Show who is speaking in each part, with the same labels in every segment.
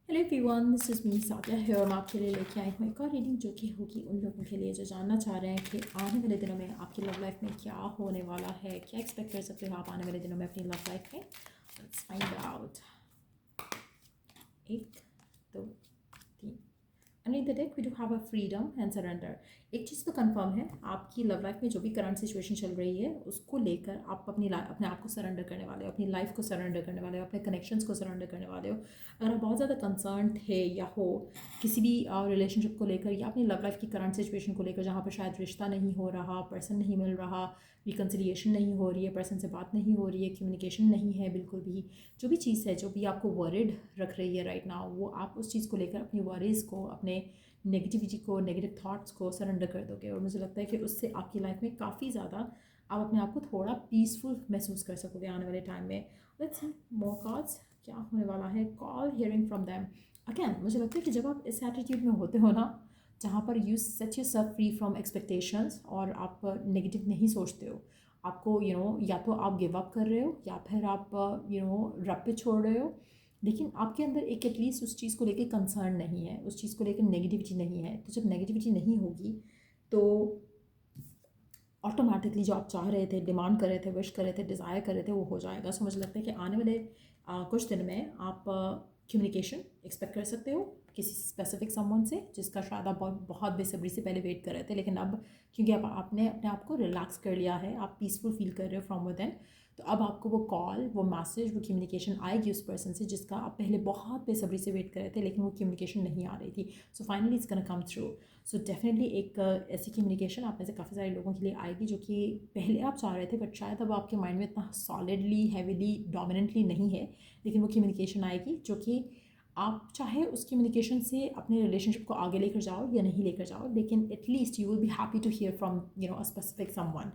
Speaker 1: Hello everyone, this is me Sadia है और मैं आपके लिए लेके आई हूँ एक और रीडिंग जो कि होगी उन लोगों के लिए जो जानना चाह रहे हैं कि आने वाले दिनों में आपकी लव लाइफ में क्या होने वाला है, क्या एक्सपेक्ट कर सकते हो आप आने वाले दिनों में अपनी लव लाइफ में। Let's find out. एक, दो, तीन। Under the deck we do have a freedom and surrender. एक चीज़ तो कंफर्म है, आपकी लव लाइफ में जो भी करंट सिचुएशन चल रही है उसको लेकर आप अपने आप को सरेंडर करने वाले हो, अपनी लाइफ को सरेंडर करने वाले हो, अपने कनेक्शंस को सरेंडर करने वाले हो। अगर आप बहुत ज़्यादा कंसर्न थे या हो किसी भी रिलेशनशिप को लेकर या अपनी लव लाइफ की करंट सिचुएशन को लेकर, जहाँ पर शायद रिश्ता नहीं हो रहा, पर्सन नहीं मिल रहा, रिकन्सिलिएशन नहीं हो रही है, पर्सन से बात नहीं हो रही है, कम्युनिकेशन नहीं है बिल्कुल भी, जो भी चीज़ है जो भी आपको वरिड रख रही है राइट नाउ, वो आप उस चीज़ को लेकर अपनी वरीज़ को, अपने नेगेटिविटी को, नेगेटिव थॉट्स को सरेंडर कर दोगे और मुझे लगता है कि उससे आपकी लाइफ में काफ़ी ज़्यादा आप अपने आप को थोड़ा पीसफुल महसूस कर सकोगे आने वाले टाइम में। लेट्स सी मोर कार्ड्स, क्या होने वाला है। Call hearing from them. Again मुझे लगता है कि जब आप इस एटीट्यूड में होते हो ना, जहाँ पर you set yourself free from expectations और आप नेगेटिव नहीं सोचते हो, आपको या तो आप गिव अप कर रहे हो या फिर आप रब पे छोड़ रहे हो, लेकिन आपके अंदर एक एटलीस्ट उस चीज़ को लेकर कंसर्न नहीं है, उस चीज़ को लेकर नेगेटिविटी नहीं है। तो जब नेगेटिविटी नहीं होगी तो ऑटोमेटिकली जो आप चाह रहे थे, डिमांड कर रहे थे, विश कर रहे थे, डिज़ायर कर रहे थे, वो हो जाएगा। सो मुझे लगता है कि आने वाले कुछ दिन में आप कम्युनिकेशन एक्सपेक्ट कर सकते हो किसी स्पेसिफिक समवन से, जिसका शायद आप बहुत बेसब्री से पहले वेट कर रहे थे, लेकिन अब क्योंकि आपने अपने आप को रिलैक्स कर लिया है, आप पीसफुल फील कर रहे हो फ्रॉम विद इन, तो अब आपको वो कॉल, वो मैसेज, वो कम्युनिकेशन आएगी उस पर्सन से जिसका आप पहले बहुत बेसब्री से वेट कर रहे थे, लेकिन वो कम्युनिकेशन नहीं आ रही थी। So finally it's gonna come through. So definitely एक ऐसी कम्युनिकेशन आप में से काफ़ी सारे लोगों के लिए आएगी जो कि पहले आप चाह रहे थे बट शायद अब आपके माइंड में इतना सॉलिडली, हैवीली, डोमिनेंटली नहीं है, लेकिन वो कम्युनिकेशन आएगी जो कि आप चाहे उस कम्युनिकेशन से अपने रिलेशनशिप को आगे लेकर जाओ या नहीं लेकर जाओ, लेकिन at least you will be happy to hear from a specific someone.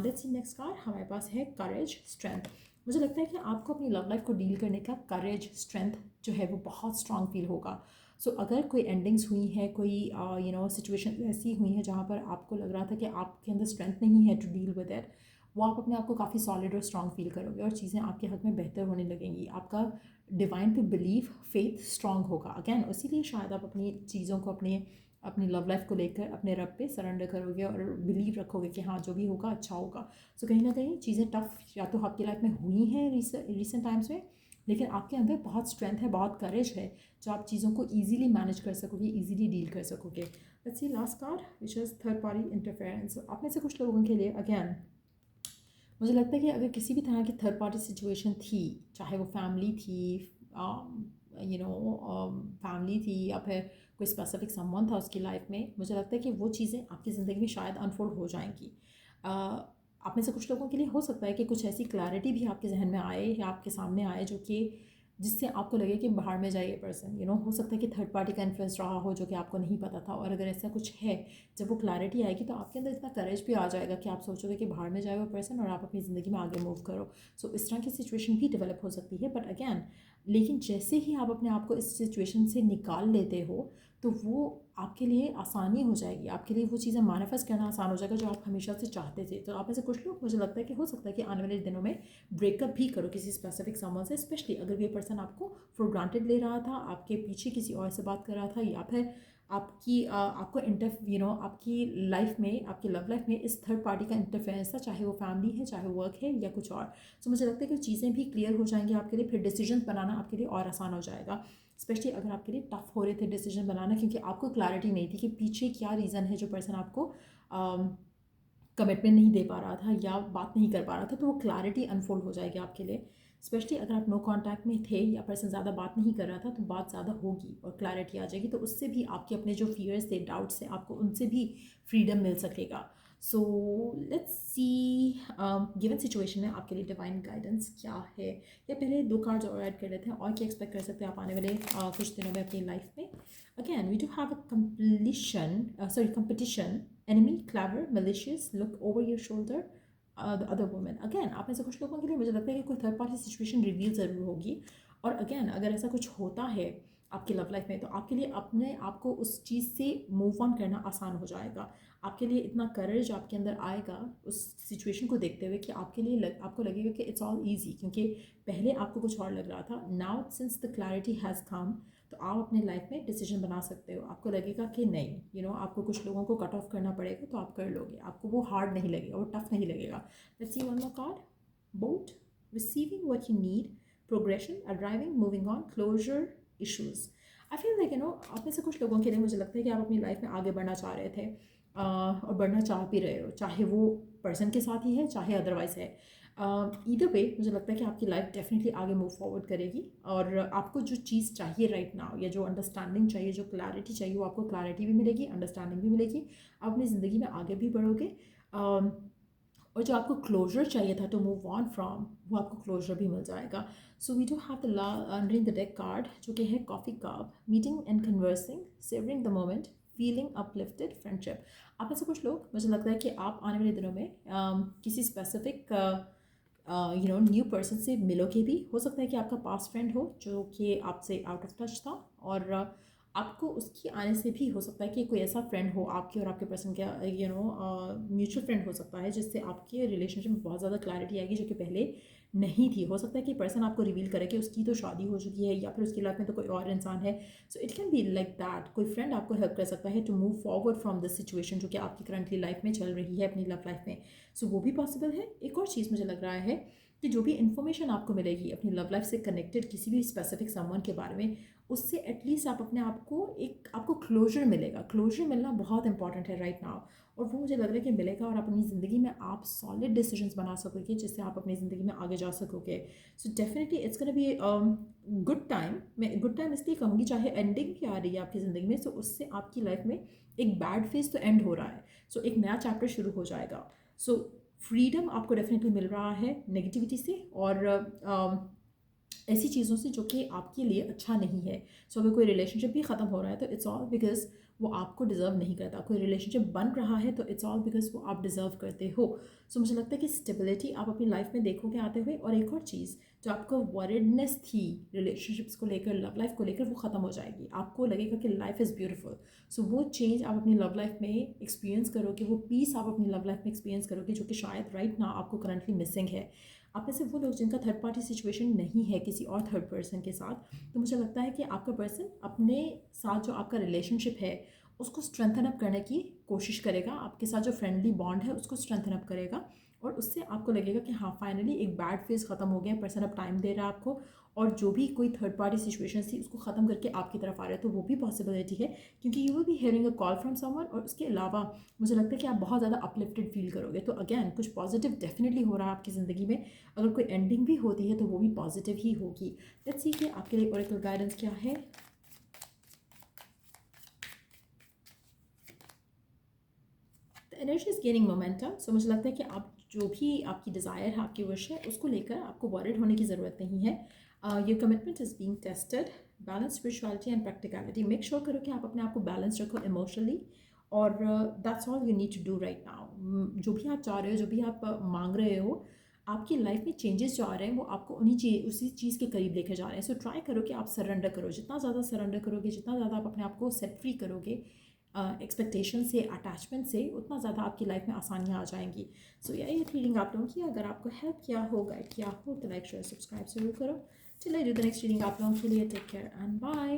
Speaker 1: Let's see next card हमारे पास है करेज, स्ट्रेंथ। मुझे लगता है कि आपको अपनी लव लाइफ को डील करने का करेज, स्ट्रेंथ जो है वो बहुत स्ट्रांग फील होगा। सो अगर कोई एंडिंग्स हुई है, कोई सिचुएशन ऐसी हुई है जहाँ पर आपको लग रहा था कि आपके अंदर स्ट्रेंथ नहीं है टू डील विद इट, वो आप अपने आप को काफ़ी सॉलिड और स्ट्रांग फील करोगे और चीज़ें आपके हक में बेहतर होने लगेंगी। आपका डिवाइन पे बिलीफ, फेथ स्ट्रांग होगा। अगैन इसीलिए शायद आप अपनी चीज़ों को, अपनी लव लाइफ को लेकर अपने रब पे सरेंडर करोगे और बिलीव रखोगे कि हाँ जो भी होगा अच्छा होगा। सो कहीं ना कहीं चीज़ें टफ या तो आपकी लाइफ में हुई हैं रिसेंट टाइम्स में, लेकिन आपके अंदर बहुत स्ट्रेंथ है, बहुत करेज है, जो आप चीज़ों को ईजिली मैनेज कर सकोगे, ईजिली डील कर सकोगे। Let's see last card which is third party interference. आप में से कुछ लोगों के लिए अगेन मुझे लगता है कि अगर किसी भी तरह की थर्ड पार्टी सिचुएशन थी, चाहे वो फैमिली थी, फैमिली थी या फिर कोई स्पेसिफिक समवन था उसकी लाइफ में, मुझे लगता है कि वो चीज़ें आपकी ज़िंदगी में शायद अनफोल्ड हो जाएंगी। आप में से कुछ लोगों के लिए हो सकता है कि कुछ ऐसी क्लैरिटी भी आपके जहन में आए या आपके सामने आए जो कि जिससे आपको लगे कि बाहर में जाइए पर्सन, हो सकता है कि थर्ड पार्टी का इन्फ्लुएंस रहा हो जो कि आपको नहीं पता था। और अगर ऐसा कुछ है, जब वो क्लैरिटी आएगी तो आपके अंदर इतना करेज भी आ जाएगा कि आप सोचोगे कि बाहर में जाए वो पर्सन और आप अपनी ज़िंदगी में आगे मूव करो। सो इस तरह की सिचुएशन भी डेवलप हो सकती है, बट अगैन लेकिन जैसे ही आप अपने आप को इस सिचुएशन से निकाल लेते हो तो वो आपके लिए आसानी हो जाएगी, आपके लिए वो चीज़ें मैनिफेस्ट करना आसान हो जाएगा जो आप हमेशा से चाहते थे। तो आप ऐसे कुछ लोग, मुझे लगता है कि हो सकता है कि आने वाले दिनों में ब्रेकअप भी करो किसी स्पेसिफिक समवन से, स्पेशली अगर ये पर्सन आपको फॉर ग्रांटेड ले रहा था, आपके पीछे किसी और से बात कर रहा था, या फिर आपको आपकी लाइफ में, आपकी लव लाइफ में इस थर्ड पार्टी का इंटरफेरेंस था, चाहे वो फैमिली है, चाहे वर्क है या कुछ और। सो मुझे लगता है कि चीज़ें भी क्लियर हो जाएंगी आपके लिए, फिर डिसीजन बनाना आपके लिए और आसान हो जाएगा, स्पेशली अगर आपके लिए टफ हो रहे थे डिसीजन बनाना क्योंकि आपको क्लैरिटी नहीं थी कि पीछे क्या रीज़न है जो पर्सन आपको कमिटमेंट नहीं दे पा रहा था या बात नहीं कर पा रहा था। तो वो क्लैरिटी अनफोल्ड हो जाएगी आपके लिए, स्पेशली अगर आप नो कांटेक्ट में थे या पर्सन ज़्यादा बात नहीं कर रहा था तो बात ज़्यादा होगी और क्लैरिटी आ जाएगी, तो उससे भी आपके अपने जो फियर्स थे, डाउट्स थे, आपको उनसे भी फ्रीडम मिल सकेगा। So let's see given situation में आपके लिए डिवाइन गाइडेंस क्या है, या पहले दो कार्ड्स और ऐड कर लेते हैं और क्या एक्सपेक्ट कर सकते हैं आप आने वाले कुछ दिनों में अपनी लाइफ में। Again we do have a competition, enemy, clever, malicious, look over your shoulder, the other woman। Again आप में से कुछ लोगों के लिए मुझे लगता है कि कोई थर्ड पार्टी सिचुएशन रिवील ज़रूर होगी, और अगेन अगर ऐसा कुछ होता है आपकी लव लाइफ में तो आपके लिए अपने आप को उस चीज़ से मूव ऑन करना आसान हो जाएगा। आपके लिए इतना करेज आपके अंदर आएगा उस सिचुएशन को देखते हुए कि आपको लगेगा कि इट्स ऑल ईजी, क्योंकि पहले आपको कुछ और लग रहा था। Now since the clarity has come, तो आप अपने लाइफ में डिसीजन बना सकते हो। आपको लगेगा कि नहीं आपको कुछ लोगों को कट ऑफ करना पड़ेगा तो आप कर लोगे, आपको वो हार्ड नहीं लगेगा, वो टफ नहीं लगेगा। Let's see one more card, boat, receiving what you need, progression, arriving, moving on, closure, issues. I feel like आप में से कुछ लोगों के लिए मुझे लगता है कि आप अपनी लाइफ में आगे बढ़ना चाह रहे थे और बढ़ना चाह भी रहे हो, चाहे वो पर्सन के साथ ही है चाहे अदरवाइज है। ईदर वे मुझे लगता है कि आपकी लाइफ डेफिनेटली आगे मूव फॉरवर्ड करेगी और आपको जो चीज़ चाहिए राइट नाउ, या जो अंडरस्टैंडिंग चाहिए, जो क्लैरिटी चाहिए, वो आपको क्लैरिटी भी मिलेगी, अंडरस्टैंडिंग भी मिलेगी, आप अपनी ज़िंदगी में आगे भी बढ़ोगे। और जो आपको क्लोजर चाहिए था टू मूव ऑन फ्रॉम, वो आपको क्लोजर भी मिल जाएगा। So we do have the अंडरिंग द डेक कार्ड जो कि है coffee cup, meeting and conversing, savouring the moment, feeling uplifted, friendship. आप में से कुछ लोग, मुझे लगता है कि आप आने वाले दिनों में किसी स्पेसिफिक न्यू पर्सन से मिलोगे भी। हो सकता है कि आपका पास्ट फ्रेंड हो जो कि आपसे आउट ऑफ टच था, और आपको उसकी आने से भी हो सकता है कि कोई ऐसा फ्रेंड हो आपके और आपके पर्सन का म्यूचुअल फ्रेंड हो सकता है, जिससे आपके रिलेशनशिप में बहुत ज़्यादा क्लैरिटी आएगी जो कि पहले नहीं थी। हो सकता है कि पर्सन आपको रिवील करे कि उसकी तो शादी हो चुकी है या फिर उसकी लाइफ में तो कोई और इंसान है। So it can be like that, कोई फ्रेंड आपको हेल्प कर सकता है to move forward from this situation जो कि आपकी करंटली लाइफ में चल रही है अपनी लव लाइफ में। सो वो भी पॉसिबल है। एक और चीज़ मुझे लग रहा है कि जो भी इन्फॉर्मेशन आपको मिलेगी अपनी लव लाइफ से कनेक्टेड किसी भी स्पेसिफिक समवन के बारे में, उससे एटलीस्ट आप अपने आप को आपको क्लोजर मिलेगा। क्लोजर मिलना बहुत इंपॉर्टेंट है राइट नाउ, और वो मुझे लग रहा है कि मिलेगा, और अपनी ज़िंदगी में आप सॉलिड डिसीजंस बना सकोगे जिससे आप अपनी ज़िंदगी में आगे जा सकोगे। So definitely it's gonna be good time. मैं गुड टाइम इसलिए कहूँगी, चाहे एंडिंग भी आ रही है आपकी ज़िंदगी में, सो उससे आपकी लाइफ में एक बैड फेज तो एंड हो रहा है, सो एक नया चैप्टर शुरू हो जाएगा। सो फ्रीडम आपको डेफिनेटली मिल रहा है नेगेटिविटी से और ऐसी चीज़ों से जो कि आपके लिए अच्छा नहीं है। सो अगर कोई रिलेशनशिप भी ख़त्म हो रहा है तो इट्स ऑल बिकॉज वो आपको डिज़र्व नहीं करता। कोई रिलेशनशिप बन रहा है तो इट्स ऑल बिकॉज वो आप डिज़र्व करते हो। सो मुझे लगता है कि स्टेबिलिटी आप अपनी लाइफ में देखोगे आते हुए। और एक और चीज़, जो आपको वरीडनेस थी रिलेशनशिप्स को लेकर, लव लाइफ को लेकर, वो ख़त्म हो जाएगी। आपको लगेगा कि लाइफ इज़ ब्यूटीफुल। सो वो चेंज आप अपनी लव लाइफ में एक्सपीरियंस करोगे, वो पीस आप अपनी लव लाइफ में एक्सपीरियंस करोगे जो कि शायद राइट नाउ आपको करंटली मिसिंग है। आप में से वो लोग जिनका थर्ड पार्टी सिचुएशन नहीं है किसी और थर्ड पर्सन के साथ, तो मुझे लगता है कि आपका पर्सन अपने साथ जो आपका रिलेशनशिप है उसको स्ट्रेंथन अप करने की कोशिश करेगा। आपके साथ जो फ्रेंडली बॉन्ड है उसको स्ट्रेंथन अप करेगा, और उससे आपको लगेगा कि हाँ फाइनली एक बैड फेज ख़त्म हो गया, पर्सन अब टाइम दे रहा है आपको, और जो भी कोई थर्ड पार्टी सिचुएशन थी उसको ख़त्म करके आपकी तरफ आ रहा है। तो वो भी पॉसिबिलिटी है, क्योंकि you will be hearing a call from someone, और उसके अलावा मुझे लगता है कि आप बहुत ज़्यादा अपलिफ्टेड फील करोगे। तो अगैन कुछ पॉजिटिव डेफिनेटली हो रहा है आपकी ज़िंदगी में। अगर कोई एंडिंग भी होती है तो वो भी पॉजिटिव ही होगी। लेट्स सी कि आपके लिए ओरेकल गाइडेंस क्या है। Energy is gaining momentum. So मुझे लगता है कि आप जो भी आपकी डिज़ायर है, आपकी विश है, उसको लेकर आपको वॉरिड होने की ज़रूरत नहीं है। Your commitment is being tested, balance spirituality and practicality. Make sure करो कि आप अपने आप को बैलेंस रखो इमोशनली, और that's all you need to do right now. जो भी आप चाह रहे हो, जो भी आप मांग रहे हो, आपकी लाइफ में चेंजेस जो आ रहे हैं वो आपको उसी चीज़ के करीब लेकर जा रहे हैं। सो ट्राई करो कि आप सरेंडर करो। जितना ज़्यादा सरेंडर करोगे, जितना ज़्यादा आप अपने आप को सेट फ्री करोगे एक्सपेक्टेशन से, अटैचमेंट से, उतना ज़्यादा आपकी लाइफ में आसानियाँ आ जाएंगी। सो यही रीडिंग आप लोगों की। अगर आपको हेल्प किया हो, गाइड किया हो, तो लाइक शेयर सब्सक्राइब जरूर करो। चलिए, डू द नेक्स्ट रीडिंग आप लोगों के लिए। Take care and bye.